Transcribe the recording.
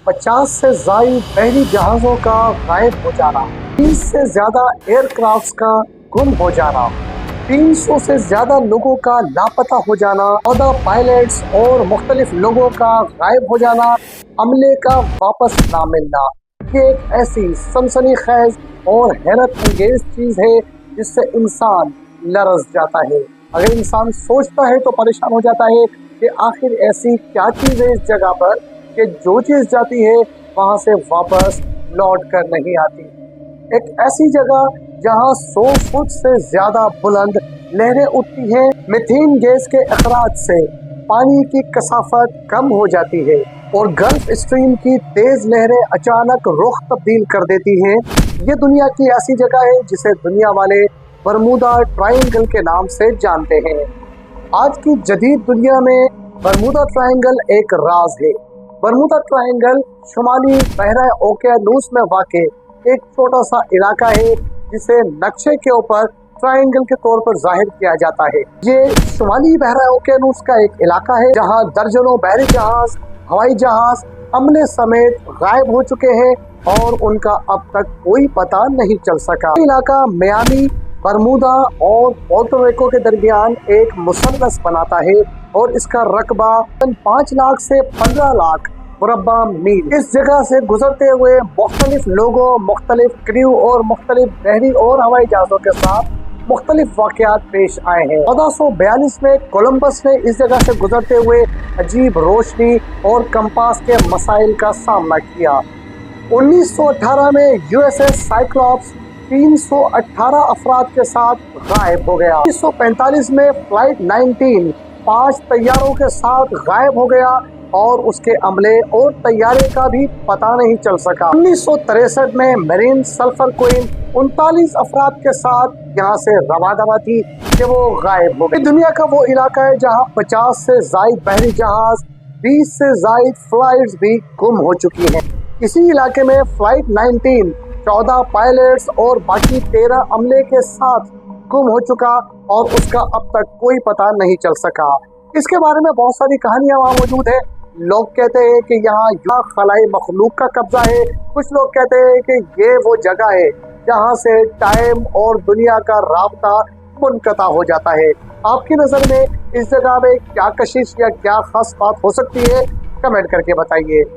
50 से जायद बहरी जहाजों का गायब हो जाना, 30 से ज्यादा एयरक्राफ्ट का गुम हो जाना, 300 से ज्यादा लोगों का लापता हो जाना, 14 पायलट्स और मुख्तलिफ लोगों का गायब हो जाना, अमले का वापस ना मिलना। ये एक ऐसी सनसनीखेज और हैरत अंगेज चीज है जिससे इंसान लरज़ जाता है। अगर इंसान सोचता है तो परेशान हो जाता है कि आखिर ऐसी क्या चीज है इस जगह पर कि जो चीज जाती है वहां से वापस लौट कर नहीं आती। एक ऐसी जगह जहां 100 फुट से ज्यादा बुलंद लहरें उठती हैं। मीथेन गैस के अखराज से पानी की कसाफत कम हो जाती है और गल्फ स्ट्रीम की तेज लहरें अचानक रुख तब्दील कर देती हैं। ये दुनिया की ऐसी जगह है जिसे दुनिया वाले बरमूदा ट्रायंगल के नाम से जानते हैं। आज की जदीद दुनिया में बरमूदा ट्रायंगल एक राज है। बरमूदा ट्रायंगल शुमाली बहरा ओकेयानूस में वाक़ एक छोटा सा इलाका है जिसे नक्शे के ऊपर ट्रायंगल के तौर पर जाहिर किया जाता है। ये शुमाली बहरा ओकेयानूस का एक इलाका है जहां दर्जनों बहरी जहाज, हवाई जहाज अमले समेत गायब हो चुके हैं और उनका अब तक कोई पता नहीं चल सका। इलाका मियामी, बरमूदा और पोर्टो रिको के दरमियान एक मुसल्लस बनाता है और इसका रकबा 5 लाख से 15 लाख मुरब्बा मील। इस जगह से गुजरते हुए मुख्तलिफ लोगों, मुख्तलिफ क्रू और मुख्तलिफ बहरी और हवाई जहाजों के साथ मुख्तलिफ वाक़यात पेश आए हैं। 1442 में कोलंबस ने इस जगह से गुजरते हुए अजीब रोशनी और कंपास के मसाइल का सामना किया। 1918 में यूएसएस साइक्लॉप्स 318 अफराद के साथ गायब हो गया। 1945 में फ्लाइट 19 5 तैयारों के साथ गायब हो गया और उसके अमले और तैयारे का भी पता नहीं चल सका। 1963 में मरीन सल्फर क्वीन 39 अफराद के साथ यहाँ से रवादवा थी कि वो गायब हो गई। दुनिया का वो इलाका है जहाँ 50 से जायद बहरी जहाज, 20 से जायद फ्लाइट्स भी गुम हो चुकी हैं। इसी इलाके में फ्लाइट 19 14 पायलट्स और बाकी 13 अमले के साथ गुम हो चुका और उसका अब तक कोई पता नहीं चल सका। इसके बारे में बहुत सारी कहानियां वहाँ मौजूद है। लोग कहते हैं कि यहाँ खलाई मखलूक का कब्जा है, कुछ लोग कहते हैं कि ये वो जगह है जहाँ से टाइम और दुनिया का राब्ता मुनक़ता हो जाता है। आपकी नज़र में इस जगह में क्या कशिश या क्या खास बात हो सकती है, कमेंट करके बताइए।